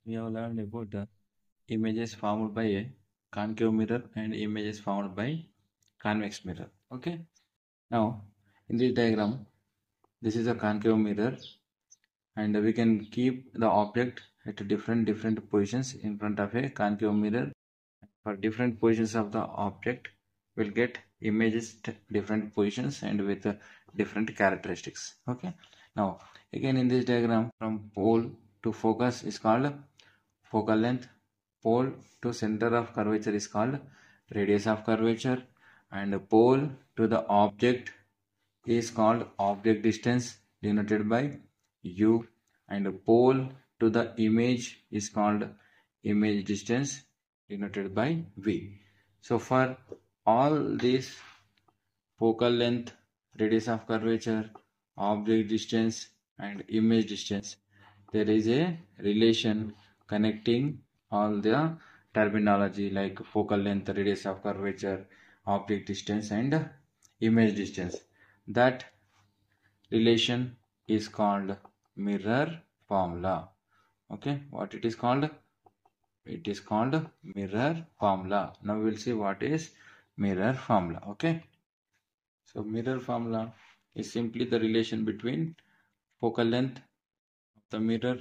we have learned about images formed by a concave mirror and images formed by convex mirror. Okay. Now, in this diagram, this is a concave mirror, and we can keep the object at different positions in front of a concave mirror. For different positions of the object, we'll get images at different positions and with different characteristics. Okay. Now, again in this diagram, from pole to focus is called focal length. Pole to center of curvature is called radius of curvature, and pole to the object is called object distance denoted by u, and pole to the image is called image distance denoted by v. So for all these focal length, radius of curvature, object distance and image distance, there is a relation connecting all the terminology like focal length, radius of curvature, object distance and image distance. That relation is called mirror formula. Okay, what it is called? It is called mirror formula. Now we'll see what is mirror formula. Okay, so mirror formula is simply the relation between focal length of the mirror,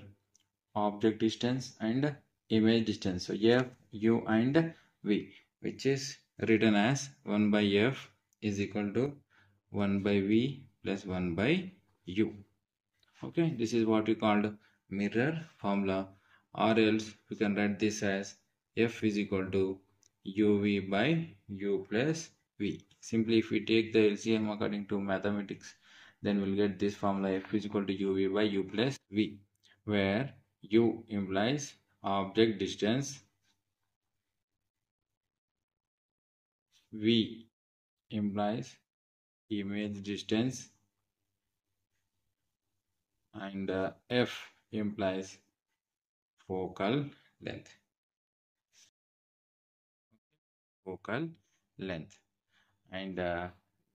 object distance and image distance. So f, u and v, which is written as 1 by f is equal to 1 by v plus 1 by u. Okay, this is what we called mirror formula, or else we can write this as f is equal to uv by u plus v. Simply if we take the LCM according to mathematics, then we'll get this formula f is equal to uv by u plus v, where u implies object distance, v implies image distance, and f implies focal length. Focal length. And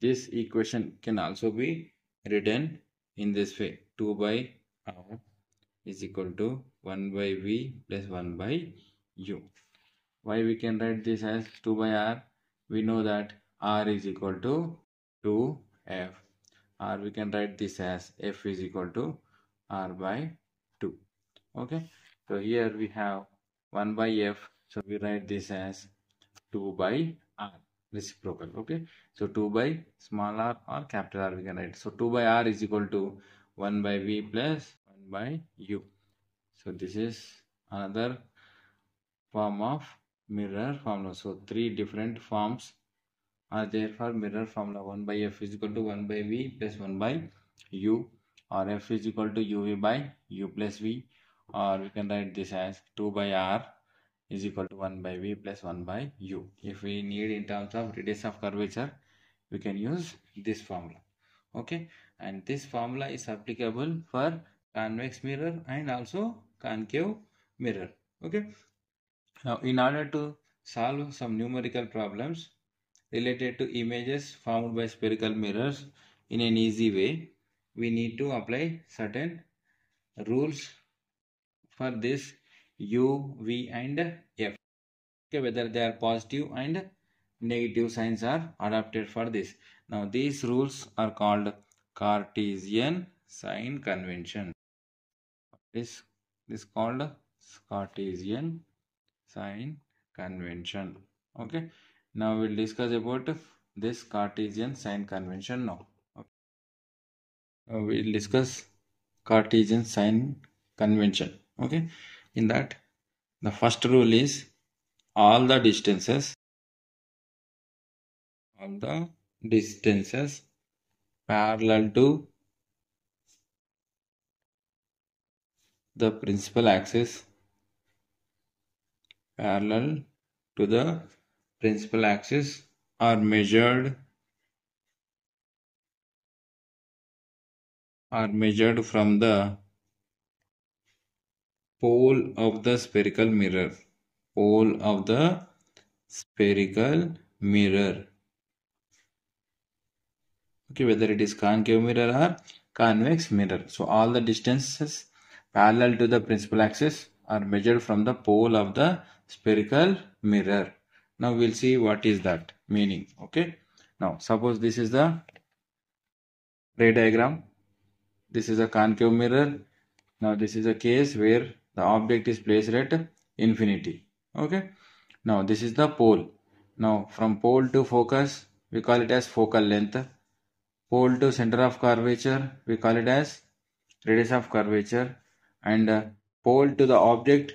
this equation can also be written in this way: 2 by r is equal to 1 by v plus 1 by u. Why we can write this as 2 by r? We know that r is equal to 2f, or we can write this as f is equal to r by 2. Okay, so here we have 1 by f, so we write this as 2 by r, reciprocal. Okay, so 2 by small r or capital R we can write. So 2 by r is equal to 1 by v plus 1 by u. So this is another form of mirror formula. So three different forms are there for mirror formula. 1 by f is equal to 1 by v plus 1 by u, or f is equal to uv by u plus v, or we can write this as 2 by r is equal to 1 by v plus 1 by u. If we need in terms of radius of curvature, we can use this formula. Okay, and this formula is applicable for convex mirror and also concave mirror. Okay, now in order to solve some numerical problems related to images formed by spherical mirrors in an easy way, we need to apply certain rules for this u, v and f. Okay, whether they are positive and negative signs are adopted for this. Now these rules are called Cartesian sign convention. This is called Cartesian sign convention. Okay, now we'll discuss about this Cartesian sign convention now. Okay. We'll discuss Cartesian sign convention. Okay, in that the first rule is all the distances parallel to the principal axis are measured from the pole of the spherical mirror. Okay, whether it is concave mirror or convex mirror. So all the distances parallel to the principal axis are measured from the pole of the spherical mirror. Now we'll see what is that meaning. Okay. Now suppose this is the ray diagram. This is a concave mirror. Now this is a case where the object is placed at infinity. Okay. Now this is the pole. Now from pole to focus we call it as focal length. Pole to center of curvature we call it as radius of curvature, and pole to the object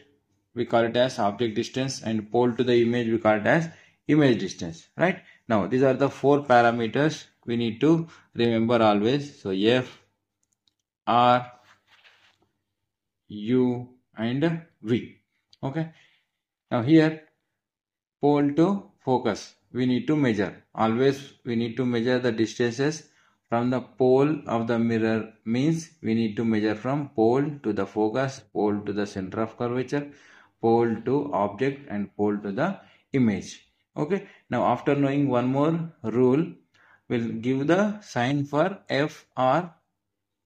we call it as object distance, and pole to the image we call it as image distance, right? Now these are the 4 parameters we need to remember always. So F, R, U and V. Okay. Now here pole to focus we need to measure. Always we need to measure the distances from the pole of the mirror, means we need to measure from pole to the focus, pole to the center of curvature, pole to object and pole to the image. Okay. Now after knowing one more rule, we'll give the sign for F, R,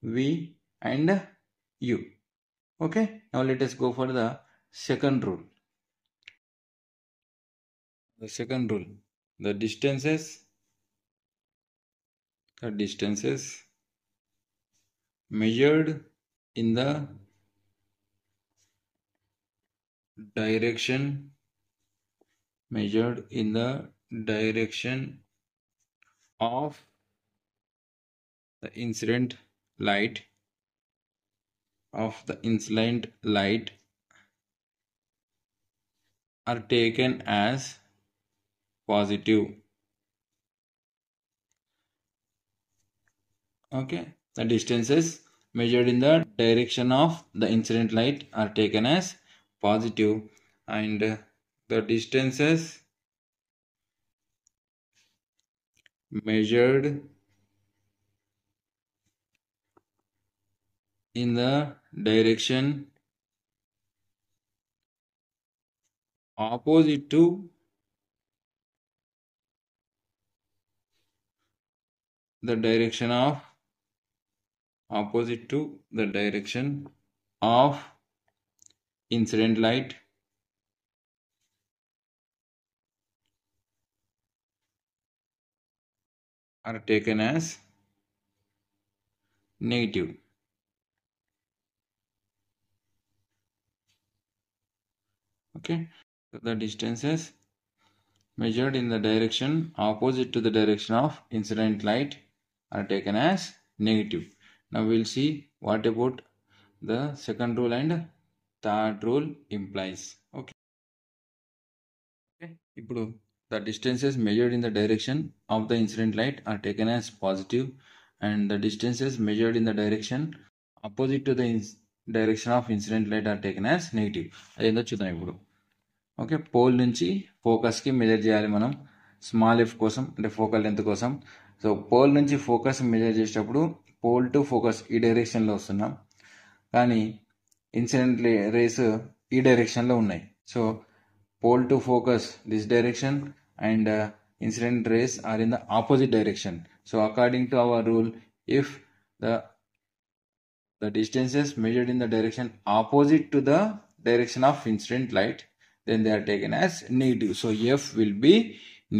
V and U. Okay. Now let us go for the second rule. The second rule, the distances measured in the direction of the incident light are taken as positive. Okay, the distances measured in the direction of the incident light are taken as positive, and the distances measured in the direction opposite to the direction of incident light are taken as negative. Okay, so the distances measured in the direction opposite to the direction of incident light are taken as negative. Now we'll see what about the second rule and third rule implies. Okay. Now the distances measured in the direction of the incident light are taken as positive, and the distances measured in the direction opposite to the direction of incident light are taken as negative. అదేందో చూద్దాం ఇప్పుడు. Okay, pole నుంచి ఫోకస్కి measure చేయాలి మనం small F కోసం, అంటే focal length కోసం. So pole నుంచి ఫోకస్ మెజర్ చేసేటప్పుడు పోల్ టు ఫోకస్ ఈ డైరెక్షన్లో వస్తున్నాం, కానీ ఇన్సిడెంట్ రేస్ ఈ డైరెక్షన్లో ఉన్నాయి. So pole to focus this direction and incident rays are in the opposite direction. So according to our rule, if the distances measured in the direction opposite to the direction of incident light, then they are taken as negative. So F will be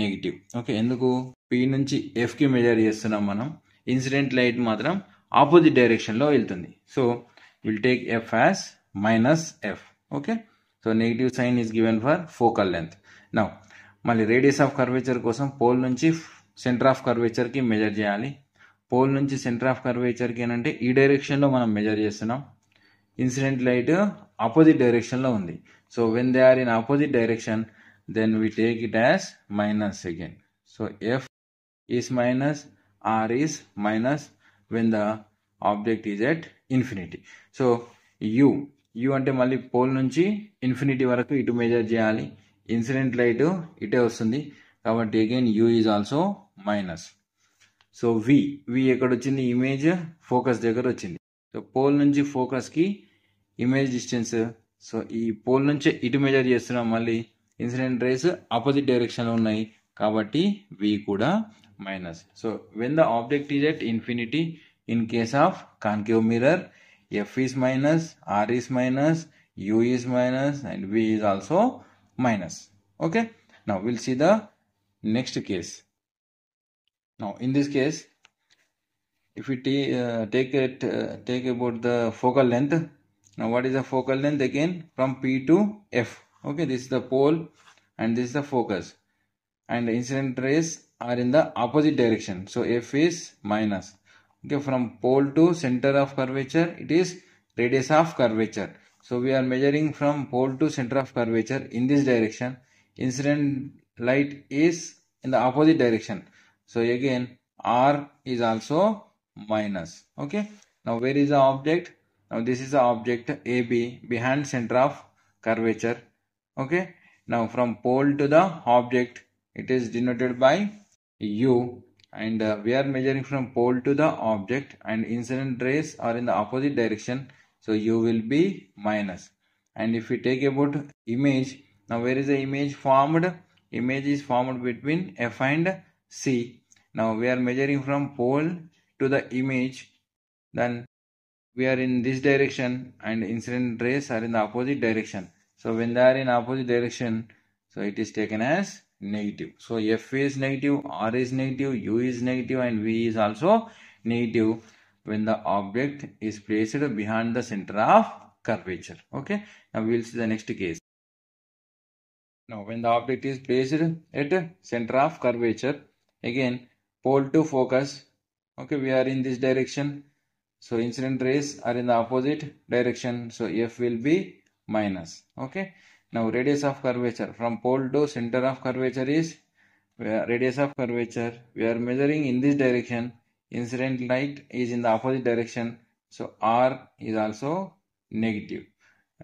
negative. Okay, ఎందుకు P నుంచి F కి measure చేస్తున్నాం మనం, incident light మాత్రం opposite direction లో వెళ్తుంది. So will take F as minus F. Okay, so negative sign is given for focal length. Now మళ్ళీ radius of curvature కోసం పోల్ నుంచి సెంటర్ ఆఫ్ కర్వేచర్ కి మెజర్ చేయాలి. పోల్ నుంచి సెంటర్ ఆఫ్ కర్వేచర్ కి అంటే ఈ డైరెక్షన్ లో మనం మెజర్ చేస్తున్నాం, ఇన్సిడెంట్ లైట్ ఆపోజిట్ డైరెక్షన్ లో ఉంది. So when they are in opposite direction, then we take it as minus again. సో F is minus, R is minus when the object is at infinity. So U అంటే మళ్ళీ pole నుంచి infinity వరకు ఇటు measure చేయాలి, incident light ఇటే వస్తుంది కాబట్టి again U is also minus. So V ఎక్కడ వచ్చింది, ఇమేజ్ ఫోకస్ దగ్గర వచ్చింది. సో పోల్ నుంచి ఫోకస్కి ఇమేజ్ డిస్టెన్స్, సో ఈ పోల్ నుంచి ఇటు మెజర్ చేస్తున్నాం, మళ్ళీ ఇన్సిడెంట్ రేస్ ఆపోజిట్ డైరెక్షన్లో ఉన్నాయి కాబట్టి V కూడా minus. So when the object is at infinity, in case of concave mirror, F is minus, R is minus, u is minus and v is also minus. Okay, now we'll see the next case. Now in this case, if we take about the focal length. Now what is the focal length? Again from P to F. Okay, this is the pole and this is the focus, and the incident rays are in the opposite direction, so F is minus. Okay, from pole to center of curvature, it is radius of curvature. So we are measuring from pole to center of curvature in this direction. Incident light is in the opposite direction, so again R is also minus. Okay, now where is the object? Now this is the object AB behind center of curvature. Okay, now from pole to the object, it is denoted by U, and we are measuring from pole to the object, and incident rays are in the opposite direction, so U will be minus. And if we take about image, now where is the image formed? Image is formed between F and C. Now we are measuring from pole to the image, then we are in this direction and incident rays are in the opposite direction. So when they are in opposite direction, so it is taken as negative. So F is negative, R is negative, U is negative, and V is also negative when the object is placed behind the center of curvature. Okay, now we will see the next case. Now when the object is placed at center of curvature, again pole to focus. Okay, we are in this direction, so incident rays are in the opposite direction, so F will be minus. Okay, now radius of curvature from pole to center of curvature is radius of curvature. We are measuring in this direction. Incident light is in the opposite direction, so R is also negative.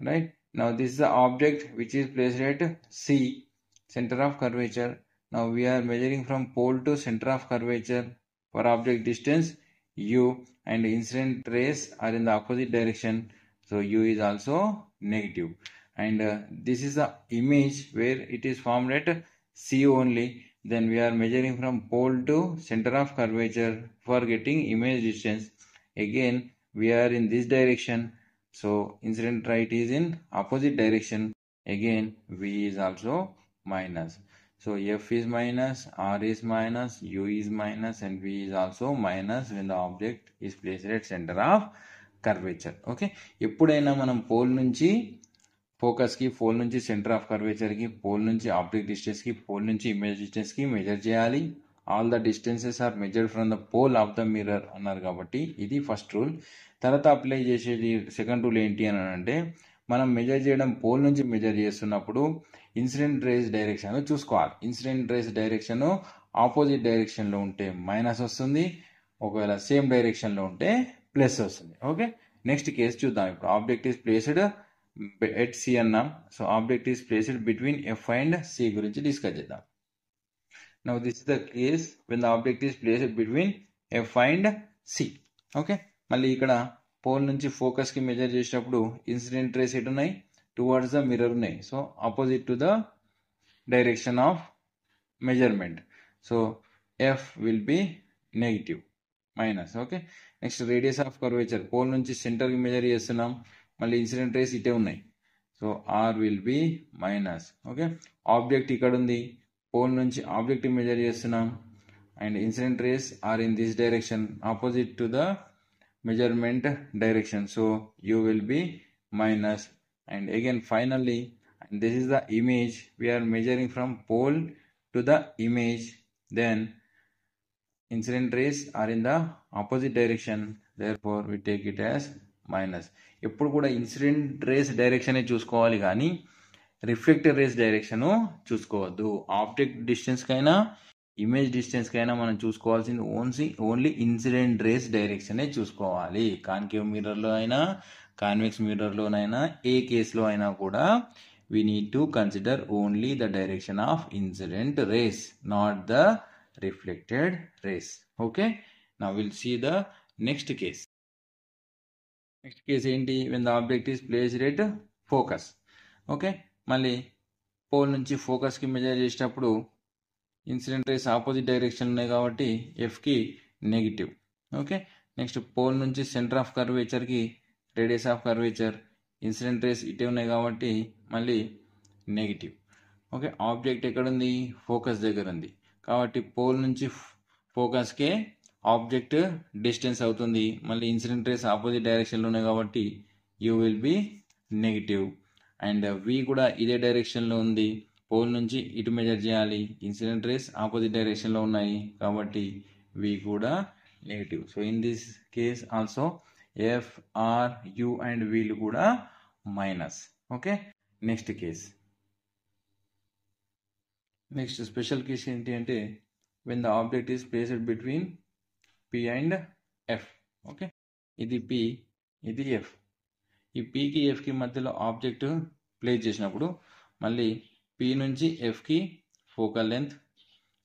Right, now this is the object which is placed at C, center of curvature. Now we are measuring from pole to center of curvature for object distance U, and incident rays are in the opposite direction, so U is also negative. And this is the image where it is formed at C only. Then we are measuring from pole to center of curvature for getting image distance. Again we are in this direction, so incident light is in opposite direction. Again V is also minus. So F is minus, R is minus, U is minus, and V is also minus when the object is placed at center of curvature. Okay, ఎప్పుడైనా మనం pole నుంచి focus కి, pole నుంచి centre of curvature కి, pole నుంచి object distance కి, pole నుంచి image distance కి మెజర్ చేయాలి. All the distances are measured from the pole of the mirror అన్నారు కాబట్టి ఇది ఫస్ట్ రూల్. తర్వాత అప్లై చేసేది సెకండ్ రూల్ ఏంటి అని అంటే, మనం మెజర్ చేయడం పోల్ నుంచి మెజర్ చేస్తున్నప్పుడు ఇన్సిడెంట్ రేస్ డైరెక్షన్ చూసుకోవాలి. Incident rays direction opposite direction లో ఉంటే మైనస్ వస్తుంది, ఒకవేళ సేమ్ డైరెక్షన్ లో ఉంటే ప్లస్ వస్తుంది. ఓకే, నెక్స్ట్ కేసు చూద్దాం. ఇప్పుడు object is placed at C అన్నాం, so object is placed between F and C గురించి డిస్కస్ చేద్దాం. Now this is the case when the object is placed between F and C. Okay, మళ్ళీ ఇక్కడ pole నుంచి focus కి measure చేసినప్పుడు incident rays ఎటు ఉన్నాయి? టువర్డ్స్ ద మిర్రర్ ఉన్నాయి, so opposite to the direction of measurement, so f will be negative minus. Okay, next radius of curvature, pole నుంచి centre కి మెజర్ చేస్తున్నాం, మళ్ళీ ఇన్సిడెంట్ రేస్ ఇటే ఉన్నాయి, so R will be minus. Okay, object ఇక్కడ ఉంది, pole నుంచి object measure చేస్తున్నాం, and incident rays are in this direction opposite to the measurement direction, so u will be minus. And again finally, and this is the image, we are measuring from pole to the image, then incident rays are in the opposite direction, therefore we take it as minus. ఎప్పుడు కూడా incident rays direction చూసుకోవాలి కానీ reflected rays direction చూసుకోవద్దు. Object distance కైనా image distance కైనా మనం చూసుకోవాల్సింది only incident rays direction చూసుకోవాలి. కాన్కేవ్ మిర్రర్లో అయినా, కాన్వెక్స్ మిర్రర్లోనైనా, ఏ కేసులో అయినా కూడా we need to consider only the direction of incident rays, not the reflected rays. Okay, now we'll see the next case. Next case ఏంటి? when the object is placed at focus. Okay, మళ్ళీ pole నుంచి focus కి measure చేసేటప్పుడు incident rays opposite direction ఉన్నాయి కాబట్టి ఎఫ్కి negative. Okay, next pole నుంచి centre of కర్వేచర్కి radius of curvature, incident rays ఇటే ఉన్నాయి కాబట్టి మళ్ళీ నెగిటివ్. ఓకే, ఆబ్జెక్ట్ ఎక్కడుంది? ఫోకస్ దగ్గర ఉంది కాబట్టి పోల్ నుంచి ఫోకస్కే ఆబ్జెక్ట్ డిస్టెన్స్ అవుతుంది. మళ్ళీ ఇన్సిడెంట్ రేస్ ఆపోజిట్ డైరెక్షన్లో ఉన్నాయి కాబట్టి u will be negative. And v కూడా ఇదే డైరెక్షన్లో ఉంది, పోల్ నుంచి ఇటు మెజర్ చేయాలి, ఇన్సిడెంట్ రేస్ ఆపోజిట్ డైరెక్షన్లో ఉన్నాయి కాబట్టి వి కూడా negative. So in this case also f, R, u and వీలు కూడా minus. Okay, next case. Next special case ఏంటి అంటే when the object is placed between P and F. Okay, ఇది P, ఇది ఎఫ్. ఈ పికి ఎఫ్కి మధ్యలో ఆబ్జెక్ట్ ప్లేస్ చేసినప్పుడు మళ్ళీ పి నుంచి ఎఫ్కి ఫోకల్ లెంత్.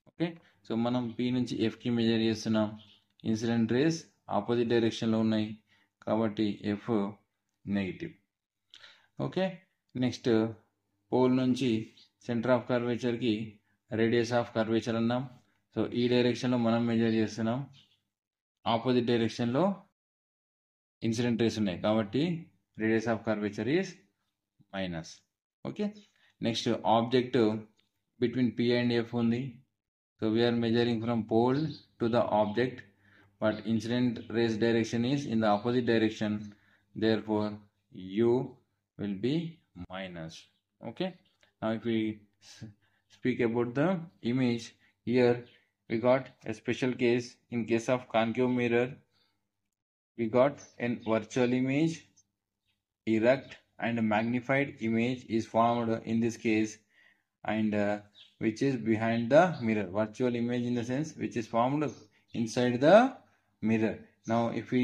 ఓకే, సో మనం పి నుంచి ఎఫ్కి మెజర్ చేస్తున్నాం. ఇన్సిడెంట్ రేస్ ఆపోజిట్ డైరెక్షన్లో ఉన్నాయి కాబట్టి F negative. Okay, next pole నుంచి సెంటర్ ఆఫ్ కర్వేచర్కి రేడియస్ ఆఫ్ కర్వేచర్ అన్నాం. సో ఈ డైరెక్షన్లో మనం మెజర్ చేస్తున్నాం, ఆపోజిట్ డైరెక్షన్లో ఇన్సిడెంట్ రేస్ ఉన్నాయి కాబట్టి radius of curvature is minus. Okay, next object between P and F ఉంది. So we're measuring from pole to the object but incident rays direction is in the opposite direction, therefore u will be minus. Okay, now if we speak about the image, here we got a special case. In case of concave mirror, we got a virtual image, erect and magnified image is formed in this case, and which is behind the mirror. Virtual image in the sense which is formed inside the mirror. Now if we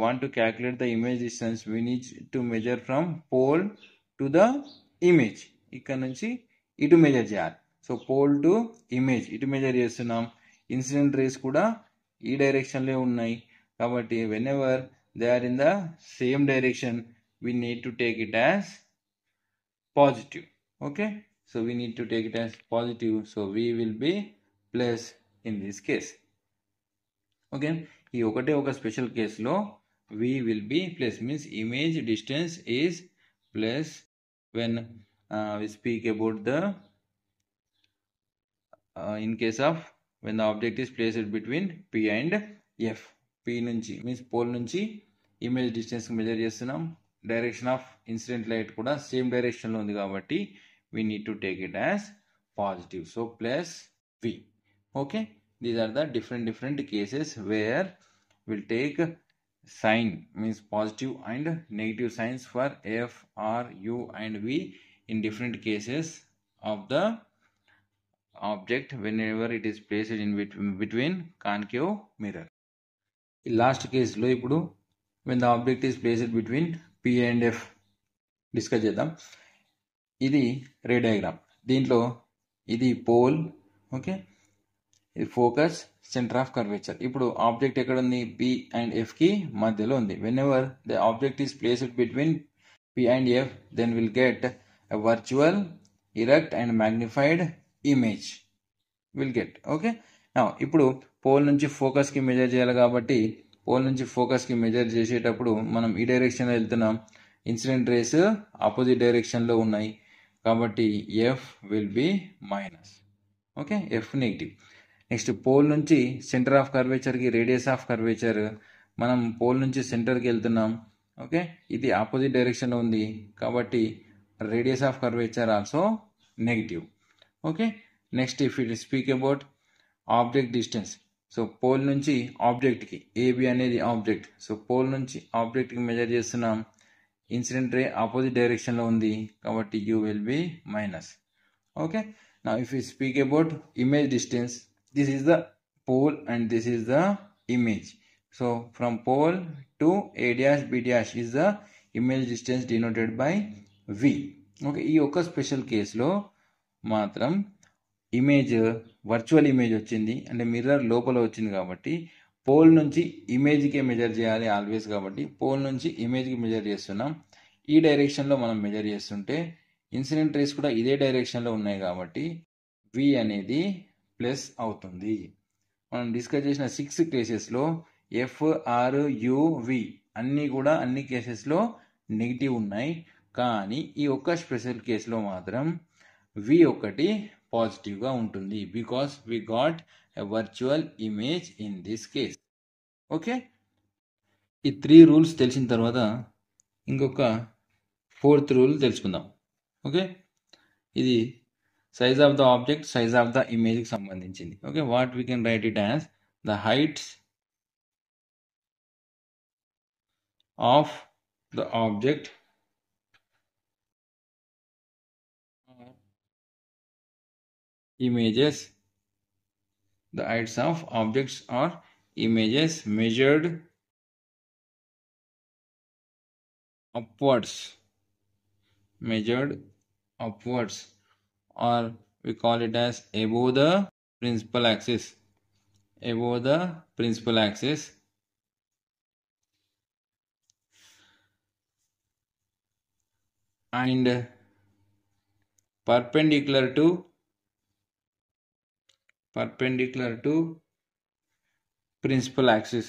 want to calculate the image distance, we need to measure from pole to the image. ఇక్కడ నుంచి ఇటు measure చేయాలి. So pole to image ఇటు measure చేస్తున్నాం. Incident rays కూడా ఈ డైరెక్షన్లో ఉన్నాయి కాబట్టి whenever they are in the same direction we need to take it as positive. Okay, so we need to take it as positive, so we will be plus in this case. Okay, ఈ ఒకటే ఒక special కేసులో v will be plus, means image distance is plus when we speak about the in case of when the object is placed between P and F. P నుంచి means pole నుంచి image distance measure చేస్తున్నాం. Direction of incident light కూడా same డైరెక్షన్లో ఉంది కాబట్టి we need to take it as positive. So plus v. Okay, these are the different cases where we'll take sign, means positive and negative signs for F, R, U and V in different cases of the object whenever it is placed in between concave mirror. Last case lo ipudu when the object is placed between P and F discuss చేద్దాం. ఇది రే diagram. దీంట్లో ఇది pole, okay, ఇది focus, centre of curvature. ఇప్పుడు object ఎక్కడ ఉంది? P and F కి మధ్యలో ఉంది. Whenever the object is placed between P and F, then will get a virtual, erect and magnified image will get. Okay, ఇప్పుడు pole నుంచి focus కి measure చేయాలి కాబట్టి పోల్ నుంచి ఫోకస్ కి మెజర్ చేసేటప్పుడు మనం ఈ డైరెక్షన్లో వెళ్తున్నాం. ఇన్సిడెంట్ రేస్ ఆపోజిట్ డైరెక్షన్లో ఉన్నాయి కాబట్టి F will be minus. Okay, F negative. Next pole నుంచి సెంటర్ ఆఫ్ కర్వేచర్కి రేడియస్ ఆఫ్ కర్వేచర్, మనం పోల్ నుంచి సెంటర్కి వెళ్తున్నాం. ఓకే, ఇది ఆపోజిట్ డైరెక్షన్లో ఉంది కాబట్టి radius of curvature also negative. Okay, next if it speak about object distance, so pole నుంచి ఆబ్జెక్ట్కి, ఏబి అనేది ఆబ్జెక్ట్, సో పోల్ నుంచి ఆబ్జెక్ట్కి మెజర్ చేస్తున్నాం. ఇన్సిడెంట్ రే ఆపోజిట్ డైరెక్షన్లో ఉంది కాబట్టి u will be minus. Okay, now if you speak about image distance, this is the pole and this is the image. So from pole to A dash B dash is the image distance denoted by V. Okay, ఈ ఒక special కేసులో మాత్రం image virtual image వచ్చింది అంటే mirror లోపల వచ్చింది కాబట్టి pole నుంచి ఇమేజ్కే మెజర్ చేయాలి ఆల్వేస్ కాబట్టి పోల్ నుంచి ఇమేజ్కి మెజర్ చేస్తున్నాం. ఈ డైరెక్షన్లో మనం మెజర్ చేస్తుంటే ఇన్సిడెంట్ రేస్ కూడా ఇదే డైరెక్షన్లో ఉన్నాయి కాబట్టి V అనేది ప్లస్ అవుతుంది. మనం డిస్కస్ చేసిన 6 కేసెస్లో ఎఫ్, ఆర్, యు, వి అన్నీ కూడా అన్ని కేసెస్లో నెగిటివ్ ఉన్నాయి. కానీ ఈ ఒక్క స్పెషల్ కేసులో మాత్రం వి ఒకటి పాజిటివ్గా ఉంటుంది. Because we got a virtual image in this case. Okay, ఈ 3 రూల్స్ తెలిసిన తర్వాత ఇంకొక 4th రూల్ తెలుసుకుందాం. ఓకే, ఇది size of the object, size of the ఇమేజ్కి సంబంధించింది. Okay, what we can write it as the heights of the object images, the heights of objects or images measured upwards, or we call it as above the principal axis, and perpendicular to principal axis,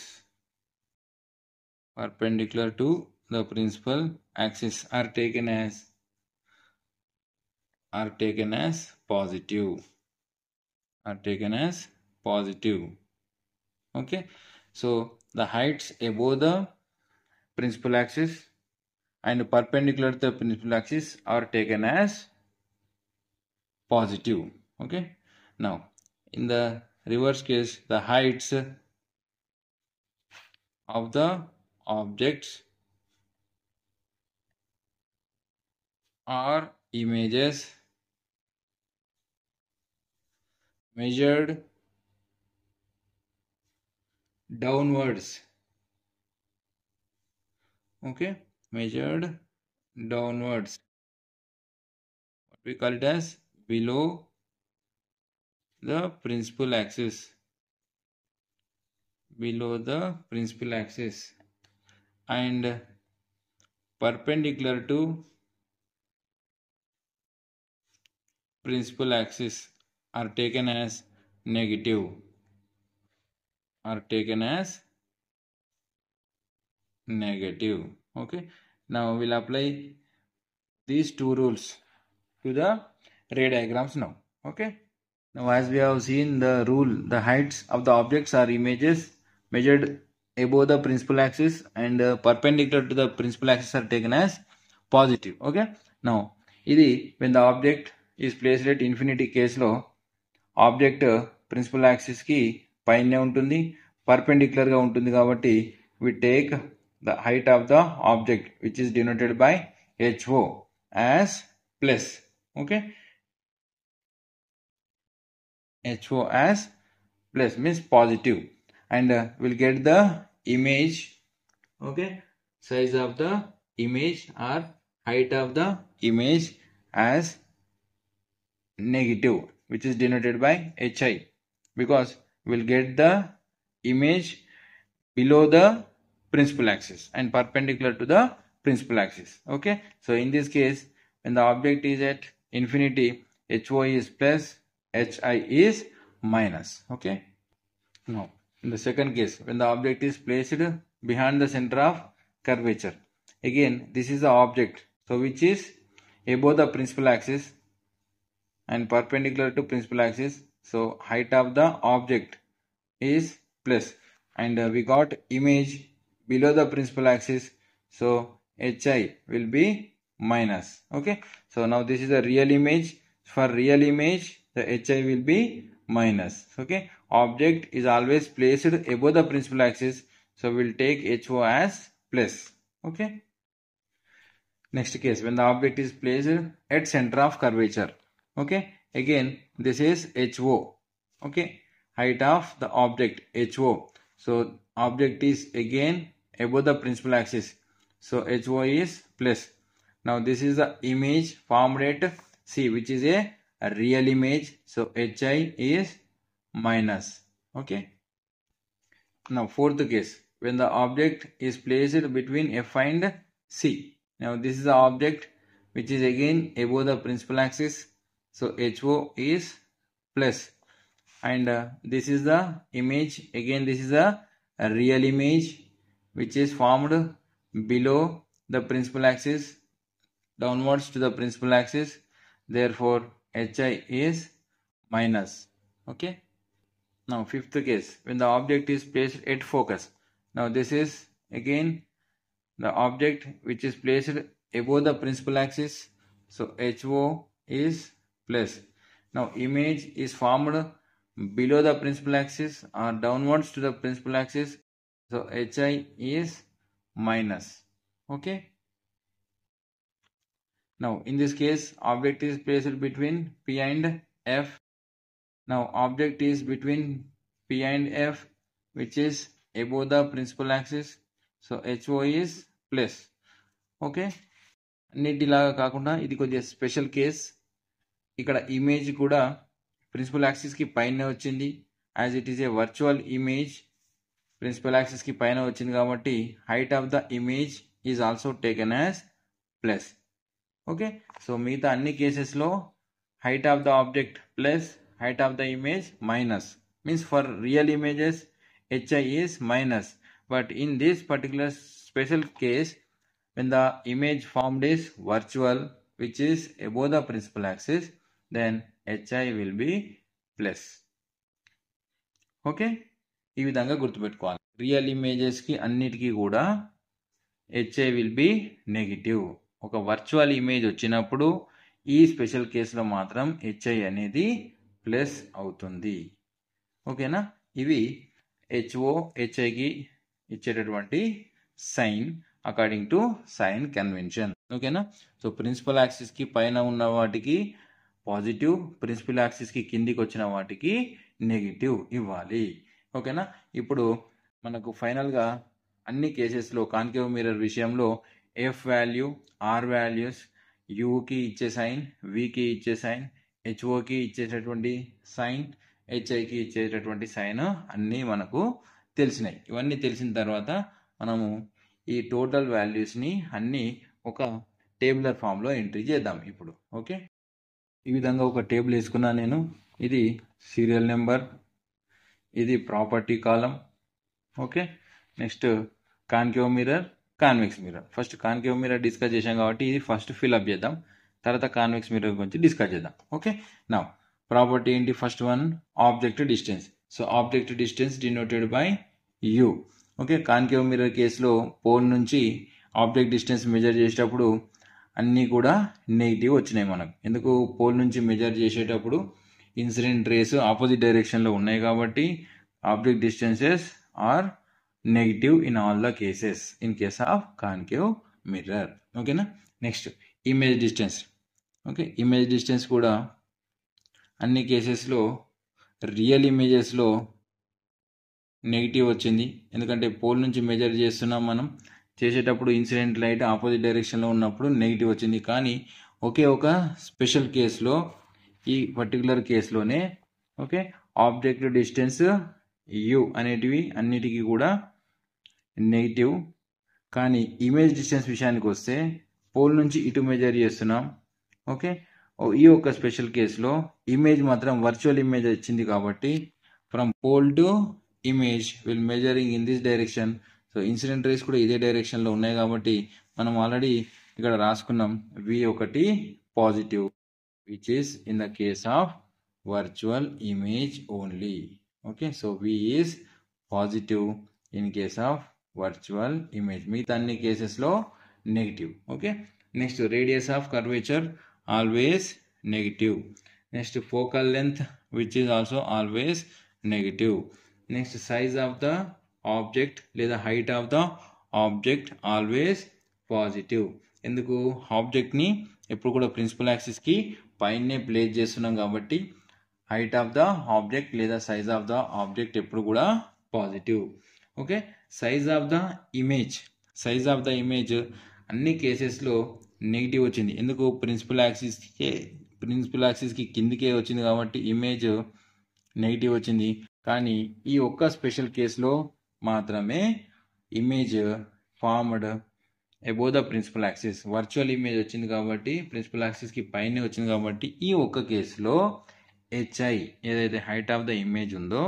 perpendicular to the principal axis are taken as positive, Okay, so the heights above the principal axis and perpendicular to the principal axis are taken as positive. Okay, now in the reverse case, the heights of the objects or images measured downwards. Okay, measured downwards. What we call it as below the principal axis, and perpendicular to principal axis are taken as negative, Okay, now we'll apply these 2 rules to the ray diagrams now. Okay, now as we have seen the rule, the heights of the objects or images measured above the principal axis and perpendicular to the principal axis are taken as positive. Okay, now ఇది when the object is placed at infinity case లో object principal axis కి పైనే ఉంటుంది, perpendicular గా ఉంటుంది. కాబట్టి we take the height of the object which is denoted by HO as plus. Okay, HO as plus means positive, and we'll get the image. Okay, size of the image or height of the image as negative, which is denoted by HI, because we'll get the image below the principal axis and perpendicular to the principal axis. Okay, so in this case, when the object is at infinity, HO is plus, HI is minus. Okay, now in the second case, when the object is placed behind the center of curvature, again this is the object, so which is above the principal axis and perpendicular to principal axis, so height of the object is plus, and we got image below the principal axis, so HI will be minus. Okay, so now this is a real image. For real image, the HI will be minus. Okay, object is always placed above the principal axis, so we'll take HO as plus. Okay, next case, when the object is placed at center of curvature. Okay, again this is HO. Okay, height of the object HO, so object is again above the principal axis, so HO is plus. Now this is the image formed at C, which is a real image, so HI is minus. Okay, now 4th case, when the object is placed between F and C. Now this is the object which is again above the principal axis, so HO is plus, and this is the image, again this is a real image which is formed below the principal axis downwards to the principal axis. Therefore, HI is minus. Okay. Now, fifth case, when the object is placed at focus. Now, this is again the object which is placed above the principal axis. So, HO is plus. Now, image is formed below the principal axis or downwards to the principal axis. So, HI is minus. Okay. Now, in this case, object is placed between P and F. Now, object is between P and F, which is above the principal axis. So, HO is plus. Okay. అన్నిటిలాగా కాకుండా ఇది కొద్దిగా special case. ఇక్కడ image కూడా principal యాక్సిస్కి పైన వచ్చింది. As it is a virtual image, principal యాక్సిస్కి పైన వచ్చింది కాబట్టి height of the image is also taken as plus. Okay. So మిగతా అన్ని కేసెస్లో height of the object plus, height of the image minus. Means for real images HI is minus, but in this particular special case, when the image formed is virtual, which is above the principal axis, then HI will be plus. Okay, ఈ విధంగా గుర్తుపెట్టుకోవాలి. Real images కి అన్నిటికీ కూడా HI will be negative. ఒక virtual image వచ్చినప్పుడు ఈ special కేసులో మాత్రం HI అనేది ప్లస్ అవుతుంది. ఓకేనా. ఇవి HO HIకి ఇచ్చేటటువంటి sign according to sign convention. ఓకేనా. సో ప్రిన్సిపల్ యాక్సిస్కి పైన ఉన్న వాటికి పాజిటివ్, ప్రిన్సిపల్ యాక్సిస్కి కిందికి వచ్చిన వాటికి నెగిటివ్ ఇవ్వాలి. ఓకేనా. ఇప్పుడు మనకు ఫైనల్గా అన్ని కేసెస్లో కాన్కేవ్ మిర్రర్ విషయంలో ఎఫ్ వాల్యూ, ఆర్ వాల్యూస్, యూకి ఇచ్చే సైన్, వికి ఇచ్చే సైన్, హెచ్ఓకి ఇచ్చేటటువంటి సైన్, హెచ్ఐకి ఇచ్చేటటువంటి సైన్ అన్నీ మనకు తెలిసినాయి. ఇవన్నీ తెలిసిన తర్వాత మనము ఈ టోటల్ వాల్యూస్ని అన్నీ ఒక టేబులర్ ఫామ్లో ఎంట్రీ చేద్దాం ఇప్పుడు. ఓకే. ఈ విధంగా ఒక టేబుల్ వేసుకున్నా నేను. ఇది సీరియల్ నెంబర్, ఇది property column. Okay. Next concave mirror, convex mirror. First concave mirror discuss చేసాం కాబట్టి ఇది ఫస్ట్ ఫిల్అప్ చేద్దాం, తర్వాత కాన్వెక్స్ మిర్రర్ గురించి డిస్కస్ చేద్దాం. ఓకే. నా ప్రాపర్టీ ఏంటి? First one object distance. So object distance denoted by u. Okay. Concave mirror కేసులో పోల్ నుంచి ఆబ్జెక్ట్ డిస్టెన్స్ మెజర్ చేసేటప్పుడు అన్నీ కూడా నెగిటివ్ వచ్చినాయి మనకు. ఎందుకు? పోల్ నుంచి మెజర్ చేసేటప్పుడు ఇన్సిడెంట్ రేస్ ఆపోజిట్ డైరెక్షన్లో ఉన్నాయి కాబట్టి object distances are negative in all the cases in case of concave mirror. ఓకేనా. Next image distance. Okay. Image distance కూడా అన్ని కేసెస్లో రియల్ ఇమేజెస్లో నెగిటివ్ వచ్చింది. ఎందుకంటే పోల్ నుంచి మెజర్ చేస్తున్నాం మనం, చేసేటప్పుడు ఇన్సిడెంట్ లైట్ ఆపోజిట్ డైరెక్షన్లో ఉన్నప్పుడు నెగిటివ్ వచ్చింది. కానీ ఒకే ఒక స్పెషల్ కేసులో, ఈ పర్టికులర్ కేసులోనే ఓకే ఆబ్జెక్ట్ డిస్టెన్స్ యూ అనేటివి అన్నిటికీ కూడా నెగిటివ్. కానీ ఇమేజ్ డిస్టెన్స్ విషయానికి వస్తే పోల్ నుంచి ఇటు మెజర్ చేస్తున్నాం. ఓకే. ఈ ఒక స్పెషల్ కేసులో ఇమేజ్ మాత్రం వర్చువల్ ఇమేజ్ వచ్చింది కాబట్టి from pole to image will measuring in this direction. So incident rays కూడా ఇదే డైరెక్షన్లో ఉన్నాయి కాబట్టి మనం ఆల్రెడీ ఇక్కడ రాసుకున్నాం వి ఒకటి positive, which is in the case of virtual image only. Okay. So v is positive in case of virtual image. మిగతా అన్ని కేసెస్లో negative. Okay. Next radius of curvature always negative. Next focal length which is also always negative. Next size of the object లేదా height of the object always positive. ఎందుకు? ఆబ్జెక్ట్ని ఎప్పుడు కూడా principal యాక్సిస్కి పైనే place చేస్తున్నాం కాబట్టి హైట్ ఆఫ్ ద ఆబ్జెక్ట్ లేదా size of the object ఎప్పుడు కూడా positive. Okay. Size of the image, size of the image అన్ని కేసెస్లో నెగిటివ్ వచ్చింది. ఎందుకు? ప్రిన్సిపల్ యాక్సిస్కి కిందికే వచ్చింది కాబట్టి ఇమేజ్ నెగిటివ్ వచ్చింది. కానీ ఈ ఒక్క స్పెషల్ కేసులో మాత్రమే image formed above the principal axis. Virtual image వచ్చింది కాబట్టి ప్రిన్సిపల్ యాక్సిస్కి పైనే వచ్చింది కాబట్టి ఈ ఒక్క కేసులో హెచ్ఐ ఏదైతే హైట్ ఆఫ్ ద ఇమేజ్ ఉందో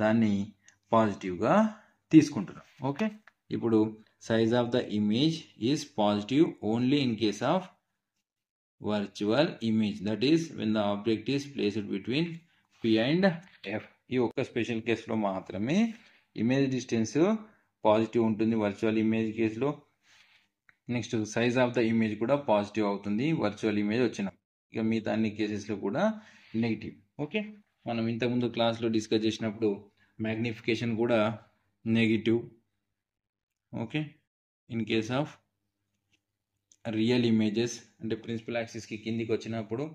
దాన్ని పాజిటివ్గా తీసుకుంటున్నాం. ఓకే. ఇప్పుడు size of the image is positive only in case of virtual image, that is when the object is placed between P and F. ఈ ఒక్క స్పెషల్ కేసులో మాత్రమే ఇమేజ్ డిస్టెన్స్ పాజిటివ్ ఉంటుంది వర్చువల్ ఇమేజ్ కేసులో. Next size of the image కూడా positive అవుతుంది virtual image వచ్చిన. ఇక మిగతా అన్ని కేసెస్లో కూడా నెగిటివ్. ఓకే, మనం ఇంతకుముందు క్లాస్లో డిస్కస్ చేసినప్పుడు మ్యాగ్నిఫికేషన్ కూడా negative. Okay, in case of real images అంటే ప్రిన్సిపల్ యాక్సిస్కి కిందికి వచ్చినప్పుడు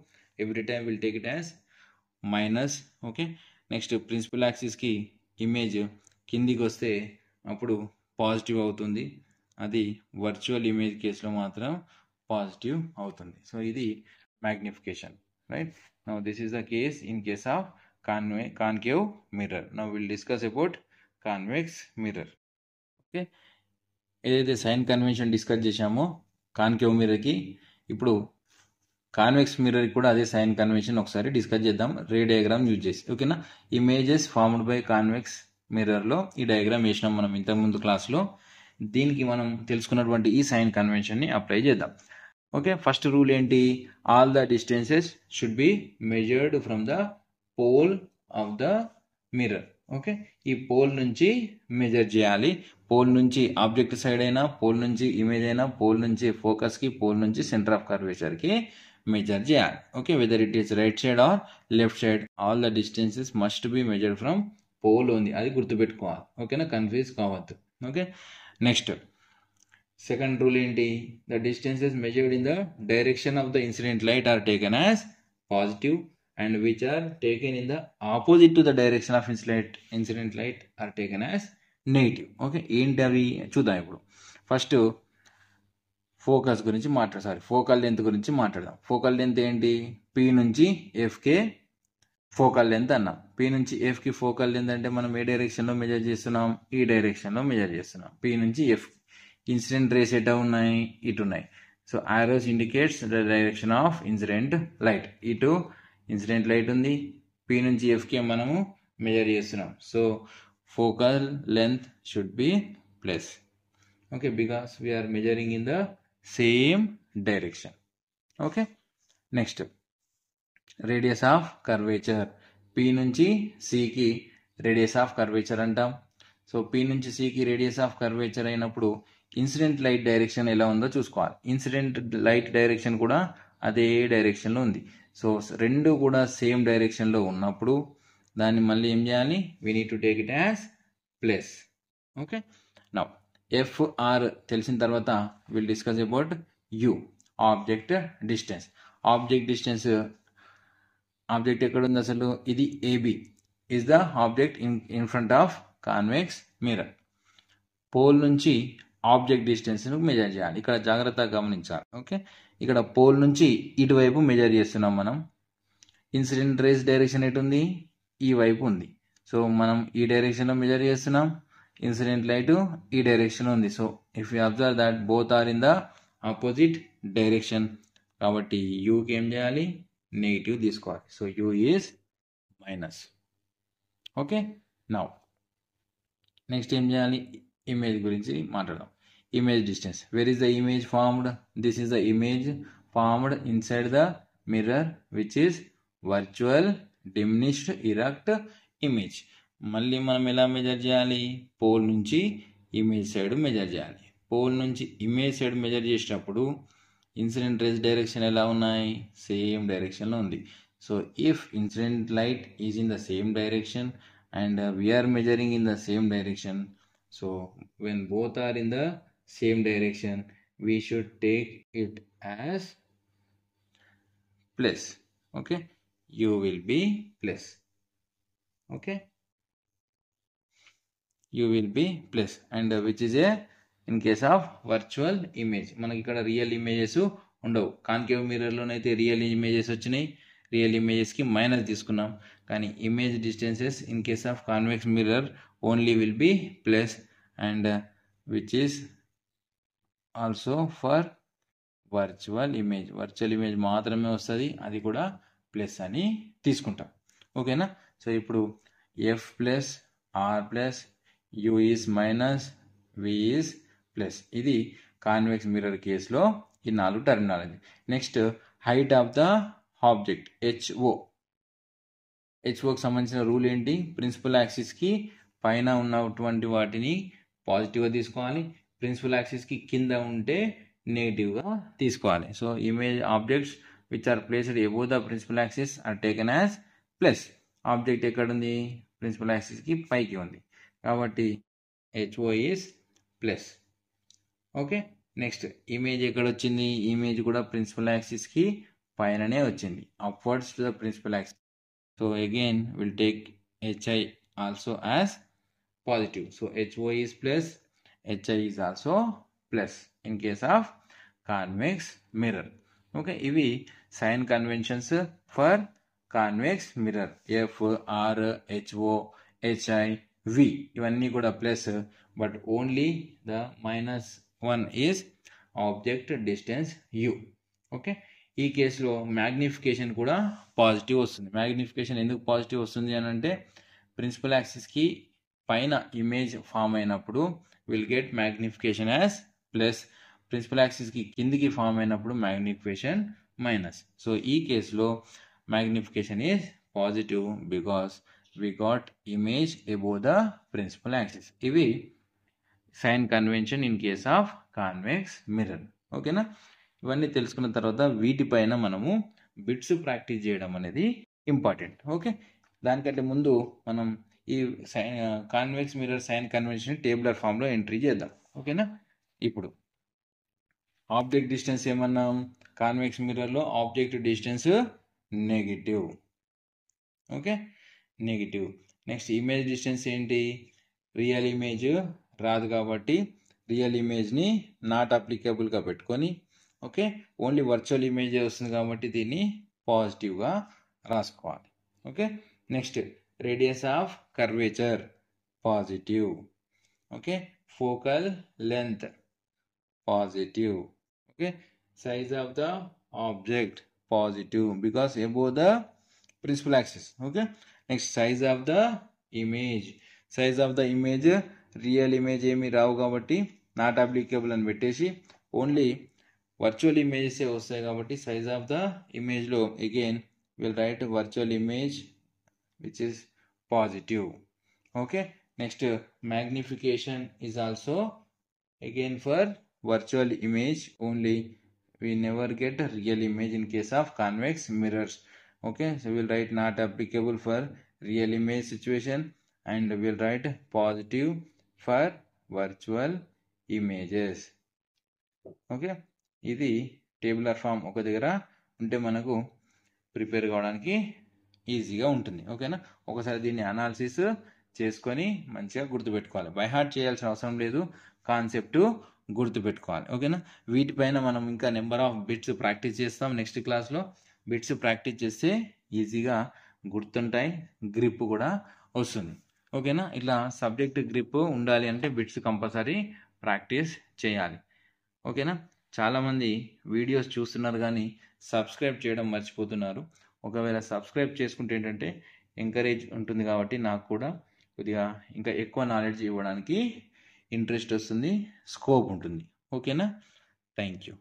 every time will take it as minus. Okay, next principal యాక్సిస్కి ఇమేజ్ కిందికి వస్తే అప్పుడు పాజిటివ్ అవుతుంది, అది వర్చువల్ ఇమేజ్ కేసులో మాత్రం పాజిటివ్ అవుతుంది. సో ఇది magnification, right. Now this is the case in case of concave mirror. Now will discuss about convex mirror. Okay, ఏదైతే సైన్ కన్వెన్షన్ డిస్కస్ చేశామో కాన్కేవ్ మిర్రర్కి, ఇప్పుడు కాన్వెక్స్ మిర్రర్కి కూడా అదే సైన్ కన్వెన్షన్ ఒకసారి డిస్కస్ చేద్దాం రే డయాగ్రామ్ యూజ్ చేసి. ఓకేనా, ఇమేజెస్ ఫార్మ్డ్ బై కాన్వెక్స్ మిర్రర్లో ఈ డయాగ్రామ్ వేసినాం మనం ఇంతకుముందు క్లాస్లో. దీనికి మనం తెలుసుకున్నటువంటి ఈ సైన్ కన్వెన్షన్ని అప్లై చేద్దాం. ఓకే, ఫస్ట్ రూల్ ఏంటి? All the distances should be measured from the pole of the mirror. Okay, ఈ పోల్ నుంచి మెజర్ చేయాలి. పోల్ నుంచి ఆబ్జెక్ట్ సైడ్ అయినా, పోల్ నుంచి ఇమేజ్ అయినా, పోల్ నుంచి ఫోకస్కి, పోల్ నుంచి సెంటర్ ఆఫ్ కర్వేచర్కి మెజర్ చేయాలి. Okay, whether it is right side or left side, all the distances must be measured from pole ఉంది, అది గుర్తుపెట్టుకోవాలి. ఓకేనా, కన్ఫ్యూజ్ కావద్దు. ఓకే, నెక్స్ట్ సెకండ్ రూల్ ఏంటి? The distances measured in the direction of the incident light are taken as positive and which are taken in the opposite to the direction of incident light are taken as negative. Okay, ఏంటి అవి చూద్దాం. ఇప్పుడు first focus గురించి focal length గురించి మాట్లాడదాం. Focal length ఏంటి? P నుంచి FK focal length అన్నాం. పి నుంచి ఎఫ్కి ఫోకల్ లెంత్ అంటే మనం ఏ డైరెక్షన్లో మెజర్ చేస్తున్నాం? ఈ డైరెక్షన్లో మెజర్ చేస్తున్నాం. పి నుంచి ఎఫ్. ఇన్సిడెంట్ రేస్ ఎటు ఉన్నాయి? ఇటు ఉన్నాయి. So arrows indicates the direction of incident light. ఇటు ఇన్సిడెంట్ లైట్ ఉంది, పి నుంచి ఎఫ్కే మనము మెజర్ చేస్తున్నాం. So focal length should be plus. Okay, because we are measuring in the same direction. Okay, next radius of curvature. P నుంచి సికి radius of curvature అంటాం. So P నుంచి సికి రేడియస్ ఆఫ్ కర్వేచర్ అయినప్పుడు ఇన్సిడెంట్ లైట్ డైరెక్షన్ ఎలా ఉందో చూసుకోవాలి. Incident light direction కూడా అదే డైరెక్షన్లో ఉంది. సో రెండు కూడా సేమ్ డైరెక్షన్లో ఉన్నప్పుడు దాన్ని మళ్ళీ ఏం చేయాలి? We need to take it as plus. Okay, now f R తెలిసిన తర్వాత will discuss about u, object distance. Object distance, object ఎక్కడ ఉంది అసలు? ఇది AB is the object in front of convex mirror. Pole నుంచి ఆబ్జెక్ట్ డిస్టెన్స్ను మెజర్ చేయాలి. ఇక్కడ జాగ్రత్తగా గమనించాలి. ఓకే, ఇక్కడ పోల్ నుంచి ఇటువైపు మెజర్ చేస్తున్నాం మనం. ఇన్సిడెంట్ రేస్ డైరెక్షన్ ఎటు ఉంది? ఈ వైపు ఉంది. సో మనం ఈ డైరెక్షన్లో మెజర్ చేస్తున్నాం. ఇన్సిడెంట్ లైట్ ఈ డైరెక్షన్ ఉంది. So if you observe that both are in the opposite direction, కాబట్టి యూకి ఏం చేయాలి? నెగిటివ్ తీసుకోవాలి. So u is minus. Okay, now next ఏం చేయాలి? ఇమేజ్ గురించి మాట్లాడదాం. Image distance. Where is the image formed? This is the image formed inside the mirror, which is virtual diminished erect image. మళ్ళీ మనం ఎలా మెజర్ చేయాలి? Pole నుంచి image side measure చేయాలి. పోల్ నుంచి ఇమేజ్ సైడ్ మెజర్ చేసేటప్పుడు ఇన్సిడెంట్ రేస్ డైరెక్షన్ ఎలా ఉన్నాయి? సేమ్ డైరెక్షన్లో ఉంది. So if incident light is in the same direction and we are measuring in the same direction, so when both are in the same direction we should take it as plus. Okay, u will be plus. Okay, u will be plus, and which is a in case of virtual image. మనకి ఇక్కడ real images ఉండవు. Concave మిర్రర్లోనైతే real images వచ్చినాయి. Real ఇమేజెస్కి minus తీసుకున్నాం. కానీ image distances in case of convex mirror only will be plus, and which is also for virtual image. Virtual image మాత్రమే వస్తుంది, అది కూడా ప్లస్ అని తీసుకుంటాం. ఓకేనా? సో ఇప్పుడు F plus R plus u is minus v is plus. ఇది convex mirror కేసులో ఈ 4 terminology. Next height of the object హెచ్ఓకి సంబంధించిన రూల్ ఏంటి? ప్రిన్సిపల్ యాక్సిస్కి పైన ఉన్నటువంటి వాటిని పాజిటివ్గా తీసుకోవాలి, ప్రిన్సిపల్ యాక్సిస్కి కింద ఉంటే నెగిటివ్గా తీసుకోవాలి. So image objects which are placed above the principal axis are taken as plus. Object ఎక్కడుంది? ప్రిన్సిపల్ యాక్సిస్కి పైకి ఉంది కాబట్టి HO is plus. Okay, next image ఎక్కడ వచ్చింది? ఇమేజ్ కూడా ప్రిన్సిపల్ యాక్సిస్కి పైననే వచ్చింది, upwards to the principal axis. So again we'll take HI also as positive. So HO is plus, HI is also plus in case of convex mirror. Okay, ఇవి sign conventions for convex mirror. F, R, HO, HI, V ఇవన్నీ కూడా plus, but only the -1 is object distance U. Okay, ఈ కేసులో magnification కూడా positive వస్తుంది. Magnification ఎందుకు positive వస్తుంది అని అంటే ప్రిన్సిపల్ యాక్సిస్కి పైన ఇమేజ్ ఫామ్ అయినప్పుడు will get magnification as plus, principal యాక్సిస్కి కిందికి ఫామ్ అయినప్పుడు మ్యాగ్నిఫికేషన్ మైనస్. సో ఈ కేసులో magnification is positive because we got image above the principal axis. ఇవి sign convention in case of convex mirror. ఓకేనా? ఇవన్నీ తెలుసుకున్న తర్వాత వీటిపైన మనము బిట్స్ ప్రాక్టీస్ చేయడం అనేది ఇంపార్టెంట్. ఓకే, దానికంటే ముందు మనం ఈ convex mirror sign convention tabular ఫామ్లో ఎంట్రీ చేద్దాం. ఓకేనా? ఇప్పుడు ఆబ్జెక్ట్ డిస్టెన్స్ ఏమన్నాం? కాన్వెక్స్ మిర్రర్లో object distance negative. Okay, negative. Next image distance ఏంటి? రియల్ ఇమేజ్ రాదు కాబట్టి రియల్ ఇమేజ్ని నాట్ అప్లికబుల్గా పెట్టుకొని, ఓకే, ఓన్లీ వర్చువల్ ఇమేజ్ వస్తుంది కాబట్టి దీన్ని పాజిటివ్గా రాసుకోవాలి. Okay, next radius of curvature positive. Okay, focal length positive. Okay, size of the object positive because above the principal axis. Okay, next size of the image. Size of the image real image ఏమి రావు కాబట్టి not applicable అని పెట్టేసి only virtual images వస్తాయి కాబట్టి size of the ఇమేజ్లో again will write virtual image which is positive. Okay, next magnification is also again for virtual image only. we never get a real image in case of convex mirrors. Okay, so we'll write not applicable for real image situation and we'll write positive for virtual images. Okay, ఇది tabular form ఒక దగ్గర ఉంటే మనకు prepare కావడానికి ఈజీగా ఉంటుంది. ఓకేనా? ఒకసారి దీన్ని అనాలిసిస్ చేసుకొని మంచిగా గుర్తుపెట్టుకోవాలి. బై హార్ట్ చేయాల్సిన అవసరం లేదు, కాన్సెప్ట్ గుర్తుపెట్టుకోవాలి. ఓకేనా? వీటిపైన మనం ఇంకా నెంబర్ ఆఫ్ బిట్స్ ప్రాక్టీస్ చేస్తాం నెక్స్ట్ క్లాస్లో. బిట్స్ ప్రాక్టీస్ చేస్తే ఈజీగా గుర్తుంటాయి, గ్రిప్ కూడా వస్తుంది. ఓకేనా? ఇట్లా సబ్జెక్ట్ గ్రిప్ ఉండాలి అంటే బిట్స్ కంపల్సరీ ప్రాక్టీస్ చేయాలి. ఓకేనా? చాలామంది వీడియోస్ చూస్తున్నారు కానీ సబ్స్క్రైబ్ చేయడం మర్చిపోతున్నారు. ఒకవేళ సబ్స్క్రైబ్ చేసుకుంటే ఏంటంటే ఎంకరేజ్ ఉంటుంది కాబట్టి నాకు కూడా కొద్దిగా ఇంకా ఎక్కువ నాలెడ్జ్ ఇవ్వడానికి ఇంట్రెస్ట్ వస్తుంది, స్కోప్ ఉంటుంది. ఓకేనా? Thank you.